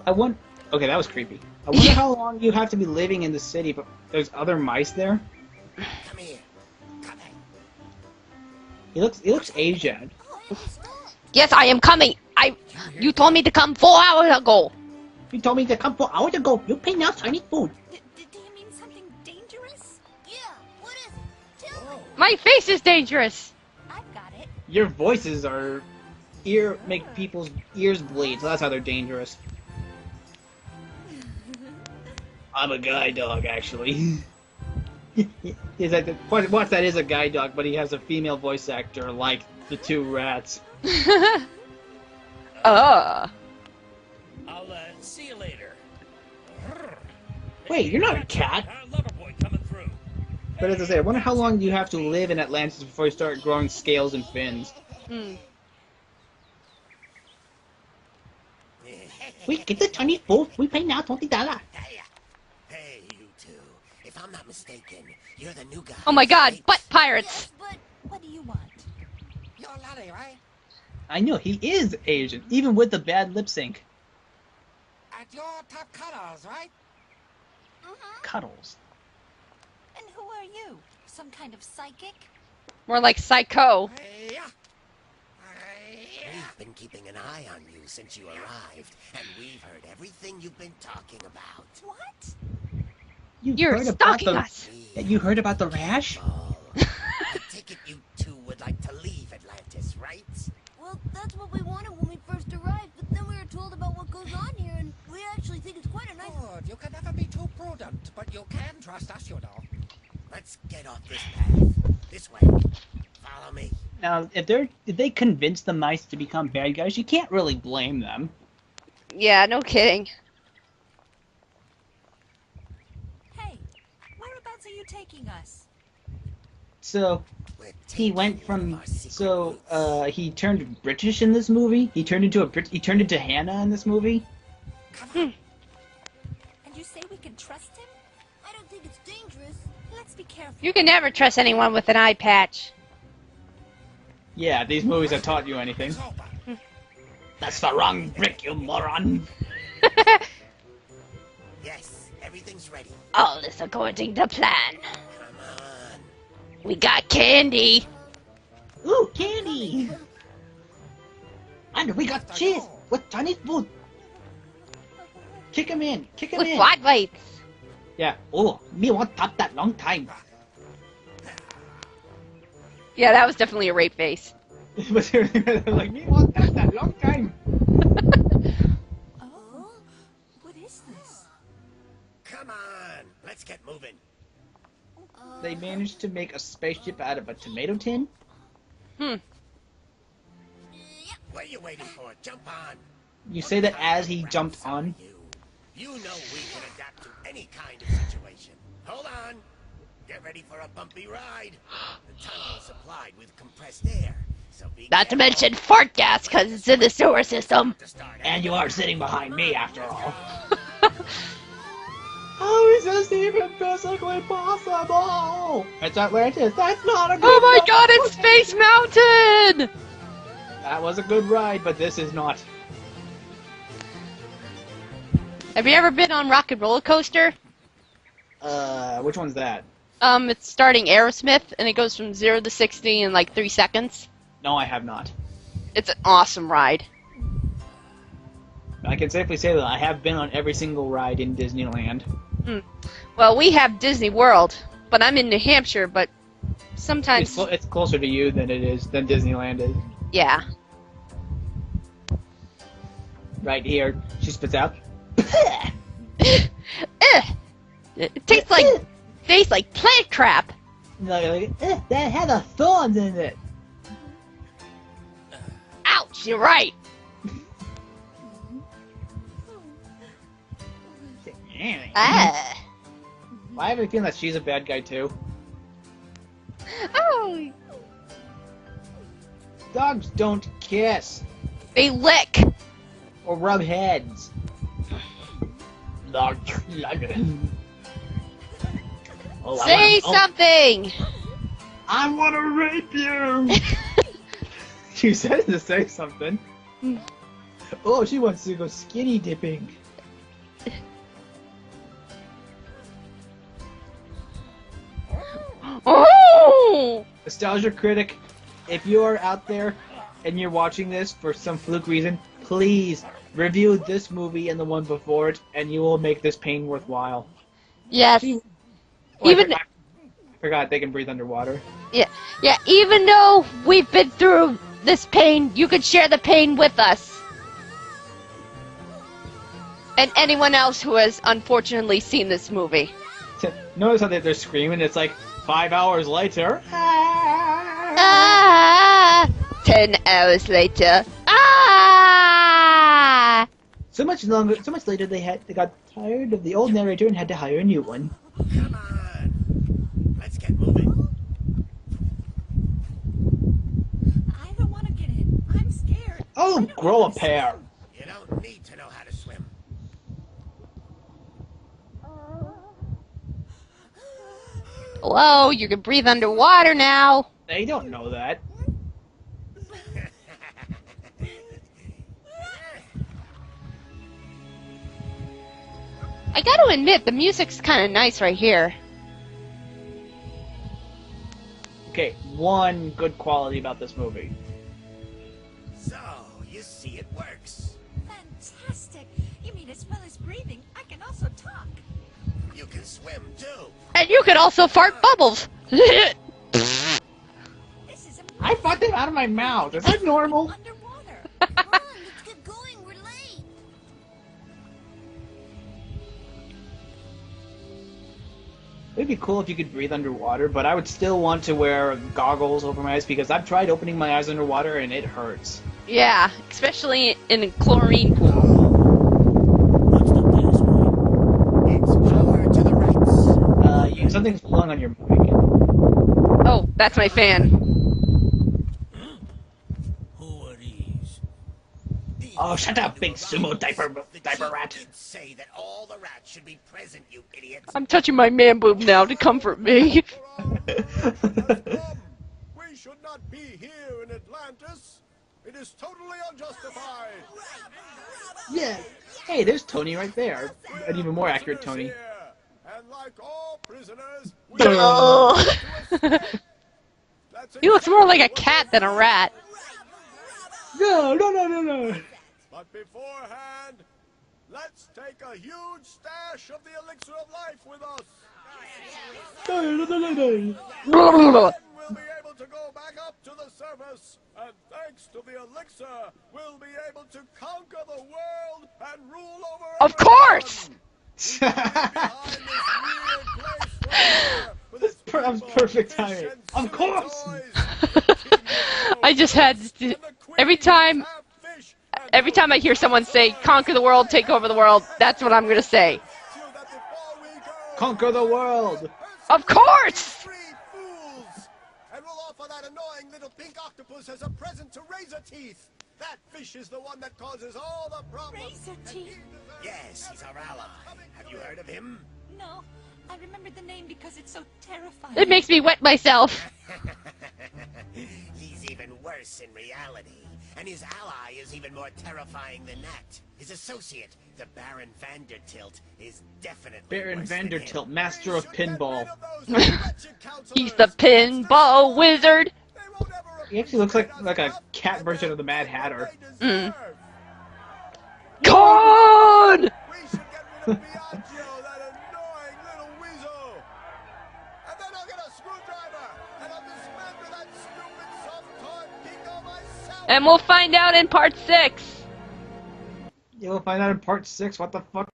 I want. Okay, that was creepy. I wonder how long you have to be living in the city, but there's other mice there. Come here. Come He here. looks Asian. Yes, I am coming. You told me to come 4 hours ago. You told me to come 4 hours ago. You pay now, Chinese food. Do you mean something dangerous? Yeah, what is it? Tell me. My face is dangerous. I've got it. Your voices are make people's ears bleed, so that's how they're dangerous. I'm a guide dog, actually. He's like what that is a guide dog, but he has a female voice actor like the two rats. I'll see you later. Wait, you're not a cat. Lover boy coming through. But as I say, I wonder how long you have to live in Atlantis before you start growing scales and fins. We get the Chinese food. We pay now $20. Hey, you two. If I'm not mistaken, you're the new guy. Oh my god, butt pirates! Yes, but what do you want? You're Lolly, right? I know, he is Asian, even with the bad lip sync. At your top colors, right? Cuddles. And who are you? Some kind of psychic? More like psycho. We've been keeping an eye on you since you arrived, and we've heard everything you've been talking about. What? You're heard about stalking the- us. You heard about the rash? Oh, I take it you two would like to leave Atlantis, right? Well, that's what we wanted when we first arrived, but then we were told about what goes on here, and we actually think it's quite a nice... Good. You can never be too prudent, but you can trust us, you know. Let's get off this path. This way. Follow me. Now, if they convince the mice to become bad guys, you can't really blame them. Yeah, no kidding. Hey, whereabouts are you taking us? So, We're he taking went one from of our secret roots. he turned British in this movie. He turned into Hannah in this movie. And you say we can trust him? I don't think it's dangerous. Let's be careful. You can never trust anyone with an eye patch. Yeah, these movies have taught you anything. It's open. That's the wrong brick, you moron. Yes, everything's ready. All is according to plan. Come on. We got candy. Ooh, candy! And we got cheese with Chinese food. Kick him in. Kick him With in. floodlights. Yeah. Oh, me want top that long time. Yeah, that was definitely a rape face. But they're like, me want that long time. Oh? What is this? Come on. Let's get moving. They managed to make a spaceship out of a tomato tin. What are you waiting for? Jump on. You say that as he jumped on. You know we can adapt to any kind of situation. Hold on. Get ready for a bumpy ride. The tunnel is supplied with compressed air, so be Not to careful. mention fart gas, because it's in the sewer system. To start And you out. are sitting behind me, after all. How is this even physically possible? It's Atlantis. That's not a good Oh my ride. god, it's Space Mountain! That was a good ride, but this is not. Have you ever been on Rocket Roller Coaster? Which one's that? It's starting Aerosmith, and it goes from 0 to 60 in like 3 seconds. No, I have not. It's an awesome ride. I can safely say that I have been on every single ride in Disneyland. Well, we have Disney World, but I'm in New Hampshire, but sometimes... It's closer to you than Disneyland is. Yeah. Right here, she spits out. It tastes like plant crap. That had a thorns in it. Ouch, you're right. Ah. I have a feeling that she's a bad guy too. Oh. Dogs don't kiss They lick. or rub heads. Oh, Say something. I want to rape you. You said it to say something. Oh, she wants to go skinny dipping. Oh! Nostalgia critic, if you are out there and you're watching this for some fluke reason, please review this movie and the one before it, and you will make this pain worthwhile. Yes. Oh, Even I forgot they can breathe underwater. yeah. Even though we've been through this pain, you could share the pain with us. And anyone else who has unfortunately seen this movie. Notice how they're screaming? It's like 5 hours later. Ah! 10 hours later. Ah! So much later they got tired of the old narrator and had to hire a new one. Come on. Let's get moving. I don't want to get in. I'm scared. Oh, I don't grow a wanna pair. swim. You don't need to know how to swim. Hello, you can breathe underwater now. They don't know that. I gotta admit, the music's kinda nice right here. Okay, one good quality about this movie. So, you see it works. Fantastic. You mean as well as breathing, I can also talk. You can swim too. And you can also fart bubbles. This is amazing. I fought them out of my mouth. Is that normal? Underwater. Come on, let's get going. We're late. It'd be cool if you could breathe underwater, but I would still want to wear goggles over my eyes because I've tried opening my eyes underwater and it hurts. Yeah, especially in a chlorine pool. What's the password? It's power to the rats. Something's blowing on your mic. Oh, that's my fan. Who are these? Oh, shut up, big sumo diaper The diaper chief rat. did say that all the rats should be present, you idiots. I'm touching my man boob now to comfort me. We should not be here in Atlantis. It is totally unjustified. Yeah. Hey, there's Tony right there. An even more accurate Tony. Here, and like all prisoners, we Oh. That's He looks more like a exactly cat than a rat. No. But beforehand, let's take a huge stash of the elixir of life with us. Then we'll be able to go back up to the surface, and thanks to the elixir, we'll be able to conquer the world and rule over Of course! behind this weird place forever, with its That was people, perfect fish, timing. and Of silly course! toys. I just had to, every time I hear someone say conquer the world, take over the world, that's what I'm gonna say. Conquer the world! Of course! Three fools! And we'll offer that annoying little pink octopus as a present to Razor Teeth. That fish is the one that causes all the problems. Razor Teeth? Yes, he's our ally. Have you heard of him? No, I remember the name because it's so terrifying. It makes me wet myself. He's even worse in reality. And his ally is even more terrifying than that. His associate, the Baron Vandertilt, is definitely Baron worse than him. Vandertilt, master of pinball. He's the pinball wizard. He actually looks like a cat version of the Mad Hatter. Con! We should get rid of Biagio, that annoying little weasel. And then I'll get a screwdriver, and I'll dismantle that stupid soft toy Pico myself. And we'll find out in part 6. You'll find out in part 6 what the fuck